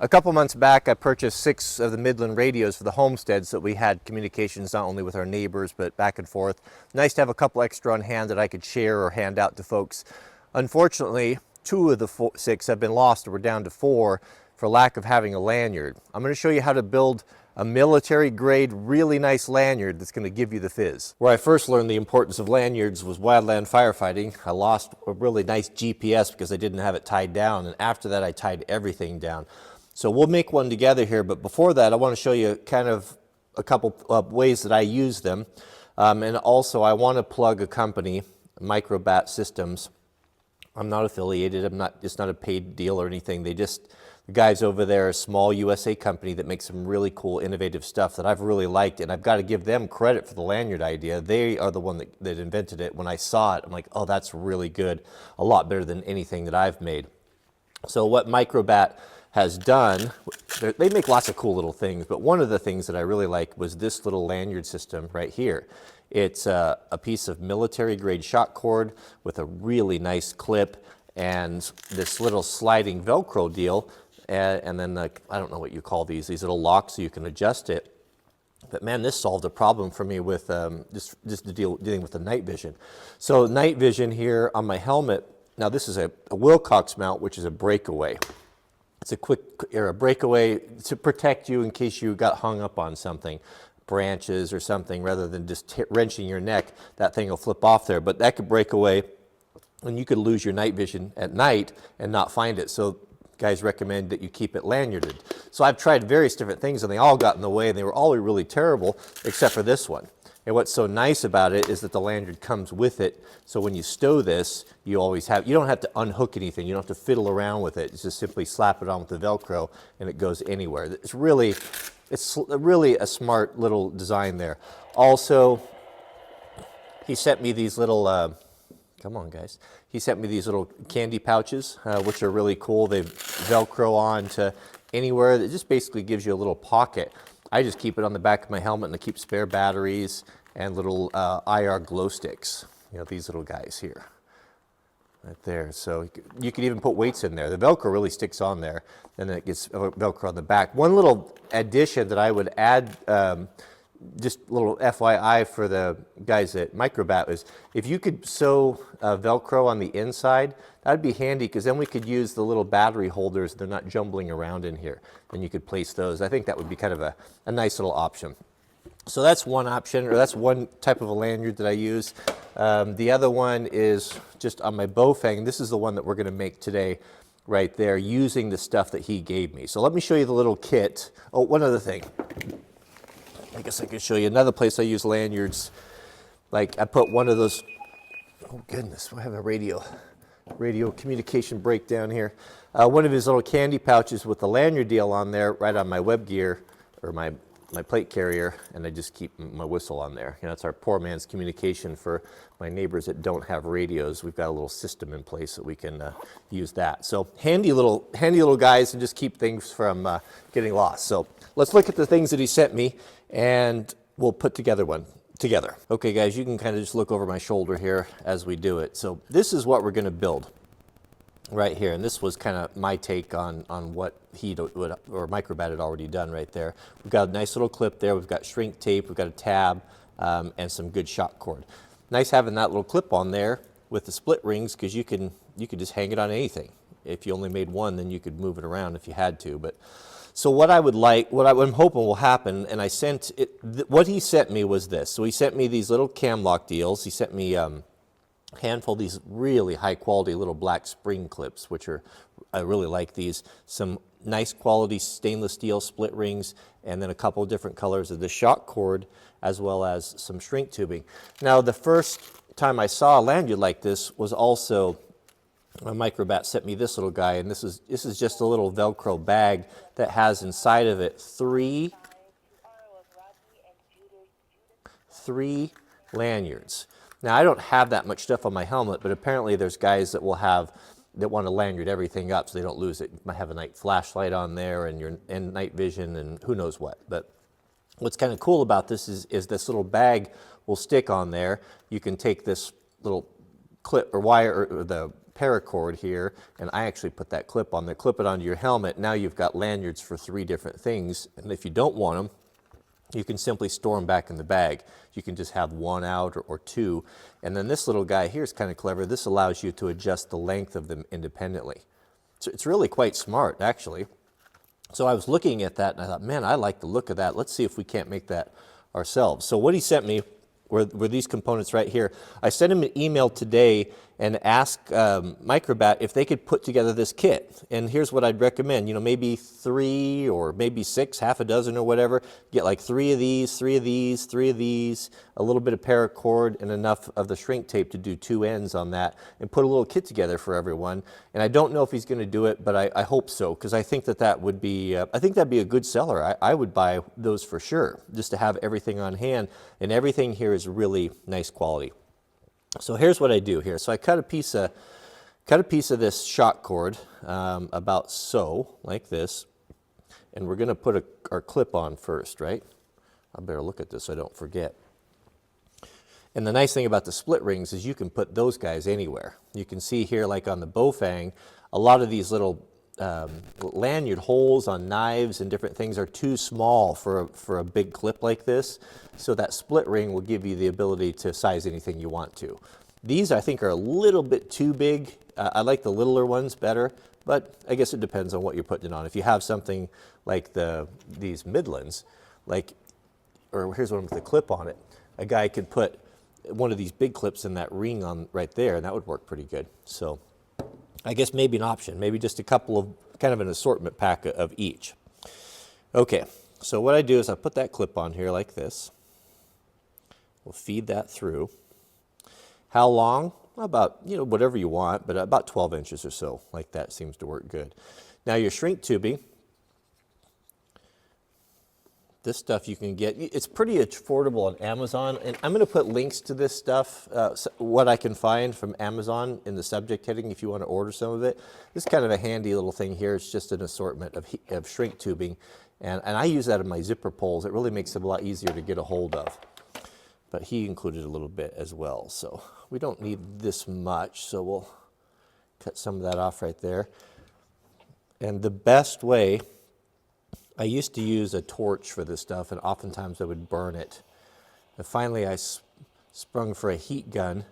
A couple months back, I purchased 6 of the Midland radios for the homestead so that we had communications not only with our neighbors, but back and forth. Nice to have a couple extra on hand that I could share or hand out to folks. Unfortunately, 2 of the 6 have been lost, or we're down to 4 for lack of having a lanyard. I'm going to show you how to build a military grade, really nice lanyard that's going to give you the fizz. Where I first learned the importance of lanyards was wildland firefighting. I lost a really nice GPS because I didn't have it tied down, and after that I tied everything down. So we'll make one together here, but before that I want to show you kind of a couple of ways that I use them. And also I want to plug a company, Microbat Systems. I'm not affiliated, it's not a paid deal or anything. The guys over there are a small USA company that makes some really cool, innovative stuff that I've really liked, and I've got to give them credit for the lanyard idea. They are the one that invented it. When I saw it, I'm like, oh, that's really good. A lot better than anything that I've made. So what Microbat has done, they make lots of cool little things, but one of the things that I really like was this little lanyard system right here. It's a piece of military grade shot cord with a really nice clip and this little sliding Velcro deal, and then I don't know what you call these little locks so you can adjust it. But man, this solved a problem for me with just dealing with the night vision. So night vision here on my helmet. Now this is a Wilcox mount, which is a breakaway. It's a quick breakaway to protect you in case you got hung up on something, branches or something, rather than just wrenching your neck. That thing will flip off there, but that could break away and you could lose your night vision at night and not find it. So guys recommend that you keep it lanyarded. So I've tried various different things and they all got in the way, and they were all really terrible except for this one. And what's so nice about it is that the lanyard comes with it. So when you stow this, you don't have to unhook anything. You don't have to fiddle around with it. You just simply slap it on with the Velcro and it goes anywhere. It's really a smart little design there. Also, he sent me these little, come on guys. He sent me these little candy pouches, which are really cool. They Velcro on to anywhere. It just basically gives you a little pocket. I just keep it on the back of my helmet, and I keep spare batteries and little IR glow sticks. You know, these little guys here, right there. So you can even put weights in there. The Velcro really sticks on there, and then it gets Velcro on the back. One little addition that I would add, just a little FYI for the guys at Microbat, is if you could sew Velcro on the inside, that'd be handy, because then we could use the little battery holders. They're not jumbling around in here, and you could place those. I think that would be kind of a nice little option. So that's one option, or that's one type of a lanyard that I use. The other one is just on my bow fang. This is the one that we're going to make today right there, using the stuff that he gave me. So let me show you the little kit. Oh, one other thing. I guess I could show you another place I use lanyards. Like I put one of those, oh goodness, we have a radio communication breakdown here. One of his little candy pouches with the lanyard deal on there, right on my web gear, or my plate carrier, and I just keep my whistle on there. You know, it's our poor man's communication for my neighbors that don't have radios. We've got a little system in place that we can use that. So handy little guys, and just keep things from getting lost. So let's look at the things that he sent me, and we'll put together one together. Okay guys, you can kind of just look over my shoulder here as we do it. So this is what we're going to build right here, and this was kind of my take on what Microbat had already done right there. We've got a nice little clip there, we've got shrink tape, we've got a tab, and some good shot cord. Nice having that little clip on there with the split rings, because you could just hang it on anything. If you only made one, then you could move it around if you had to. But so what I'm hoping will happen, and I sent it, what he sent me was this. So he sent me these little cam lock deals. He sent me a handful of these really high quality little black spring clips, which I really like these. Some nice quality stainless steel split rings, and then a couple of different colors of the shot cord, as well as some shrink tubing. Now the first time I saw a lanyard like this was also, Microbat sent me this little guy, and this is just a little Velcro bag that has inside of it three lanyards. Now I don't have that much stuff on my helmet, but apparently there's guys that want to lanyard everything up so they don't lose it. You might have a night flashlight on there and night vision and who knows what. But what's kind of cool about this is this little bag will stick on there. You can take this little clip or wire, or the paracord here, and I actually put that clip on there. Clip it onto your helmet. Now you've got lanyards for 3 different things, and if you don't want them, you can simply store them back in the bag. You can just have 1 out or 2. And then this little guy here is kind of clever. This allows you to adjust the length of them independently. So it's really quite smart, actually. So I was looking at that and I thought, man, I like the look of that. Let's see if we can't make that ourselves. So what he sent me were these components right here. I sent him an email today and asked Microbat if they could put together this kit. And here's what I'd recommend. You know, maybe 3 or maybe 6, half a dozen or whatever. Get like 3 of these, 3 of these, 3 of these, a little bit of paracord, and enough of the shrink tape to do 2 ends on that, and put a little kit together for everyone. And I don't know if he's going to do it, but I hope so, because I think that would be, I think that'd be a good seller. I would buy those for sure, just to have everything on hand, and everything here is really nice quality. So here's what I do here. So I cut a piece of this shock cord about so, like this, and we're going to put our clip on first, right? I better look at this so I don't forget. And the nice thing about the split rings is you can put those guys anywhere. You can see here, like on the Bowfang, a lot of these little lanyard holes on knives and different things are too small for a big clip like this. So that split ring will give you the ability to size anything you want to. These I think are a little bit too big. I like the littler ones better, but I guess it depends on what you're putting it on. If you have something like these Midlands, or here's one with the clip on it, a guy could put one of these big clips in that ring on right there, and that would work pretty good. So I guess maybe an option, maybe just a couple of, kind of an assortment pack of each. Okay, so what I do is I put that clip on here like this. We'll feed that through. How long? About, you know, whatever you want, but about 12 inches or so, like that seems to work good. Now your shrink tubing, this stuff you can get, it's pretty affordable on Amazon, and I'm going to put links to this stuff, what I can find from Amazon in the subject heading if you want to order some of it. This is kind of a handy little thing here. It's just an assortment of shrink tubing, and I use that in my zipper pulls. It really makes it a lot easier to get a hold of. But he included a little bit as well, so we don't need this much, so we'll cut some of that off right there. And the best way, I used to use a torch for this stuff, and oftentimes I would burn it. And finally I sprung for a heat gun.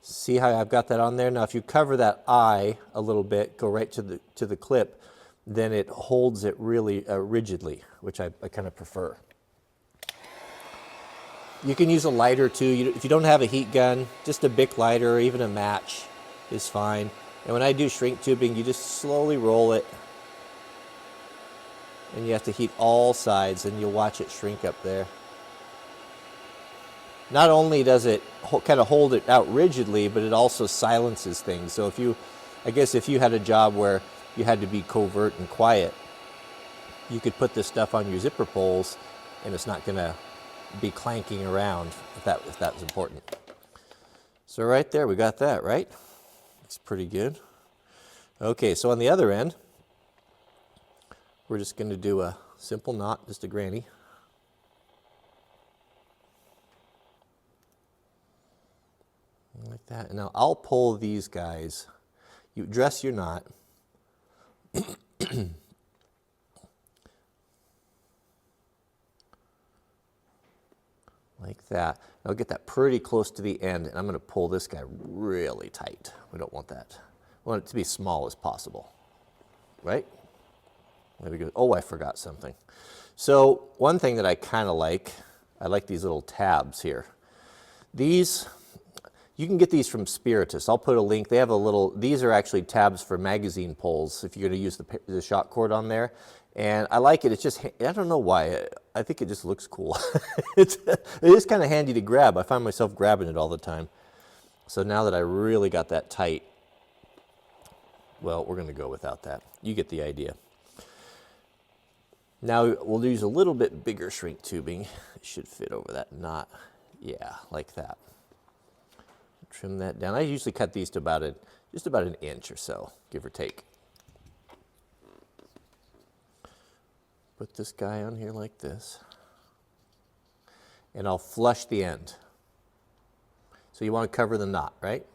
See how I've got that on there? Now if you cover that eye a little bit, go right to the clip, then it holds it really rigidly, which I kind of prefer. You can use a lighter too. If you don't have a heat gun, just a Bic lighter or even a match is fine. And when I do shrink tubing, you just slowly roll it, and you have to heat all sides, and you'll watch it shrink up there. Not only does it kind of hold it out rigidly, but it also silences things. So I guess if you had a job where you had to be covert and quiet, you could put this stuff on your zipper pulls, and it's not going to be clanking around if that was important. So right there, we got that, right? Looks pretty good. Okay, so on the other end, we're just going to do a simple knot, just a granny. Like that. And now I'll pull these guys. You dress your knot. Like that. I'll get that pretty close to the end, and I'm going to pull this guy really tight. We don't want that. We want it to be as small as possible. Right? There we go. Oh, I forgot something. So one thing that I kind of like, I like these little tabs here. These, you can get these from Spiritus. I'll put a link. They have a little, these are actually tabs for magazine pulls if you're going to use the shock cord on there. And I like it. It's just, I don't know why. I think it just looks cool. It is kind of handy to grab. I find myself grabbing it all the time. So now that I really got that tight, well, we're going to go without that. You get the idea. Now we'll use a little bit bigger shrink tubing. It should fit over that knot. Yeah, like that. Trim that down. I usually cut these to just about an inch or so, give or take. Put this guy on here like this, and I'll flush the end. So you want to cover the knot, right?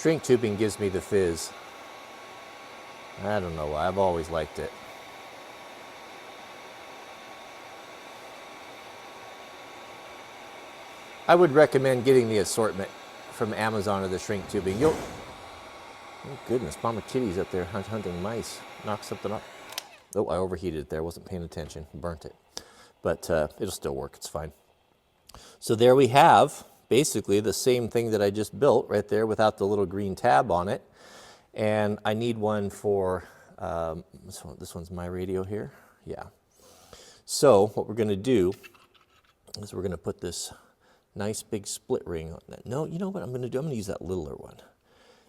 shrink tubing gives me the fizz. I don't know why, I've always liked it. I would recommend getting the assortment from Amazon or the shrink tubing. Oh goodness, Mama Kitty's up there hunting mice. Knock something up. Oh, I overheated it there, wasn't paying attention, burnt it. But it'll still work, it's fine. So there we have basically the same thing that I just built right there without the little green tab on it. And I need one for, this one's my radio here, yeah. So what we're gonna do is we're gonna put this nice big split ring on that. No, you know what I'm gonna do? I'm gonna use that littler one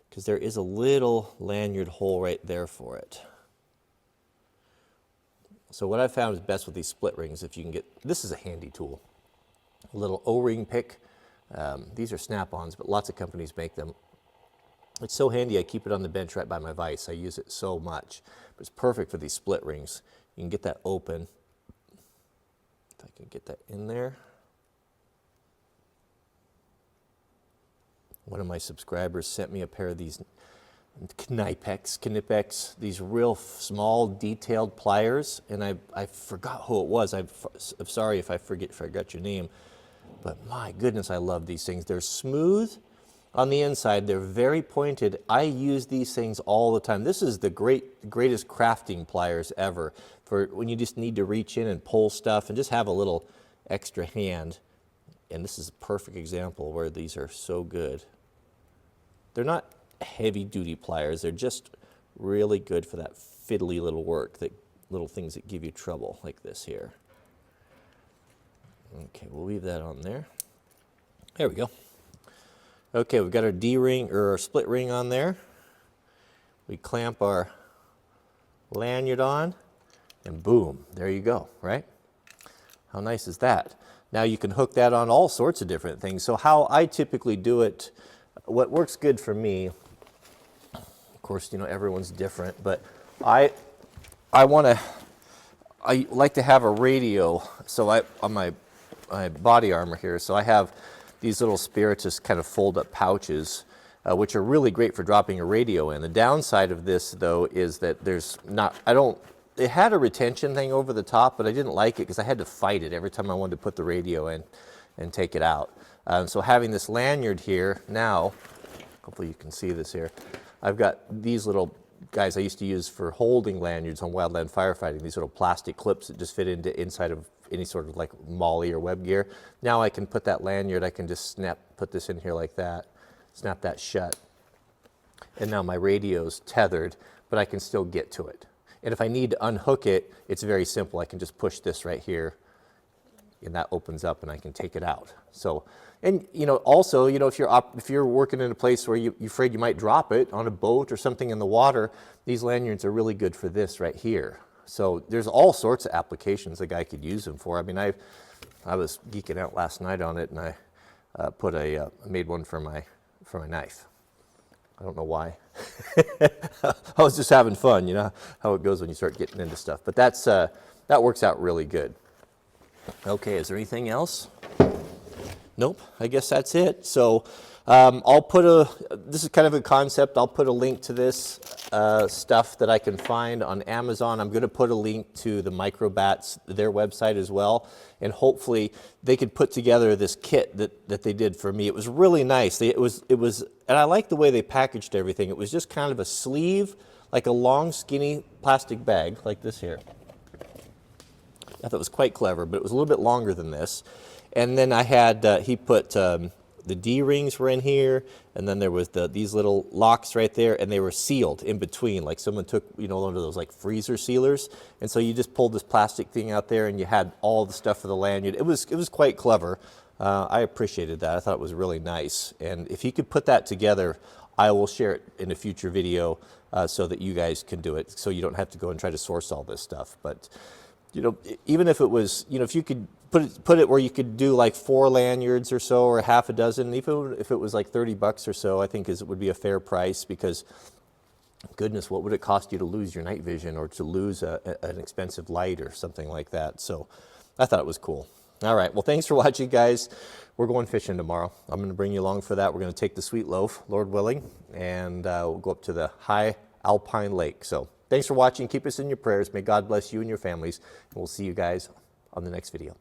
because there is a little lanyard hole right there for it. So what I found is best with these split rings, if you can get, this is a handy tool. A little O-ring pick. These are snap-ons, but lots of companies make them. It's so handy, I keep it on the bench right by my vise. I use it so much. But it's perfect for these split rings. You can get that open. If I can get that in there. One of my subscribers sent me a pair of these Knipex, these real small detailed pliers, and I forgot who it was. I'm sorry if I forgot your name, but my goodness, I love these things. They're smooth on the inside, they're very pointed. I use these things all the time. This is the greatest crafting pliers ever for when you just need to reach in and pull stuff and just have a little extra hand. And this is a perfect example where these are so good. They're not heavy duty pliers, they're just really good for that fiddly little work, that little things that give you trouble like this here. Okay, we'll leave that on there. There we go. Okay, we've got our D-ring or our split ring on there. We clamp our lanyard on and boom, there you go, right? How nice is that? Now you can hook that on all sorts of different things. So how I typically do it, what works good for me, of course, you know, everyone's different, but I like to have a radio. So on my body armor here, so I have these little Spiritus kind of fold up pouches, which are really great for dropping a radio in. The downside of this though is that there's not, it had a retention thing over the top, but I didn't like it because I had to fight it every time I wanted to put the radio in and take it out. So having this lanyard here now, hopefully you can see this here, I've got these little guys I used to use for holding lanyards on wildland firefighting, these little plastic clips that just fit into inside of any sort of like molly or web gear. Now I can put that lanyard, I can just put this in here like that, snap that shut. And now my radio's tethered, but I can still get to it. And if I need to unhook it, it's very simple. I can just push this right here and that opens up and I can take it out. So, and you know, also, you know, if you're working in a place where you're afraid you might drop it on a boat or something in the water, these lanyards are really good for this right here. So there's all sorts of applications a guy could use them for. I mean, I was geeking out last night on it, and I made one for my knife. I don't know why. I was just having fun, you know how it goes when you start getting into stuff. But that works out really good. Okay, is there anything else? Nope, I guess that's it. So I'll put this is kind of a concept, I'll put a link to this stuff that I can find on Amazon. I'm gonna put a link to the Microbats, their website as well, and hopefully they could put together this kit that they did for me. It was really nice. It was, and I like the way they packaged everything. It was just kind of a sleeve, like a long skinny plastic bag, like this here. I thought it was quite clever, but it was a little bit longer than this. And then I had, he put, the D-rings were in here, and then there was these little locks right there, and they were sealed in between, like someone took, you know, one of those like freezer sealers, and so you just pulled this plastic thing out there, and you had all the stuff for the lanyard. It was quite clever. I appreciated that. I thought it was really nice, and if he could put that together, I will share it in a future video so that you guys can do it, so you don't have to go and try to source all this stuff. But you know, even if it was, you know, if you could put it where you could do like 4 lanyards or so, or half a dozen, even if it was like $30 or so, I think it would be a fair price, because goodness, what would it cost you to lose your night vision or to lose an expensive light or something like that? So I thought it was cool. All right, well, thanks for watching, guys. we're going fishing tomorrow. I'm going to bring you along for that. We're going to take the Sweet Loaf, Lord willing, and we'll go up to the high alpine lake. So thanks for watching. Keep us in your prayers. May God bless you and your families, and we'll see you guys on the next video.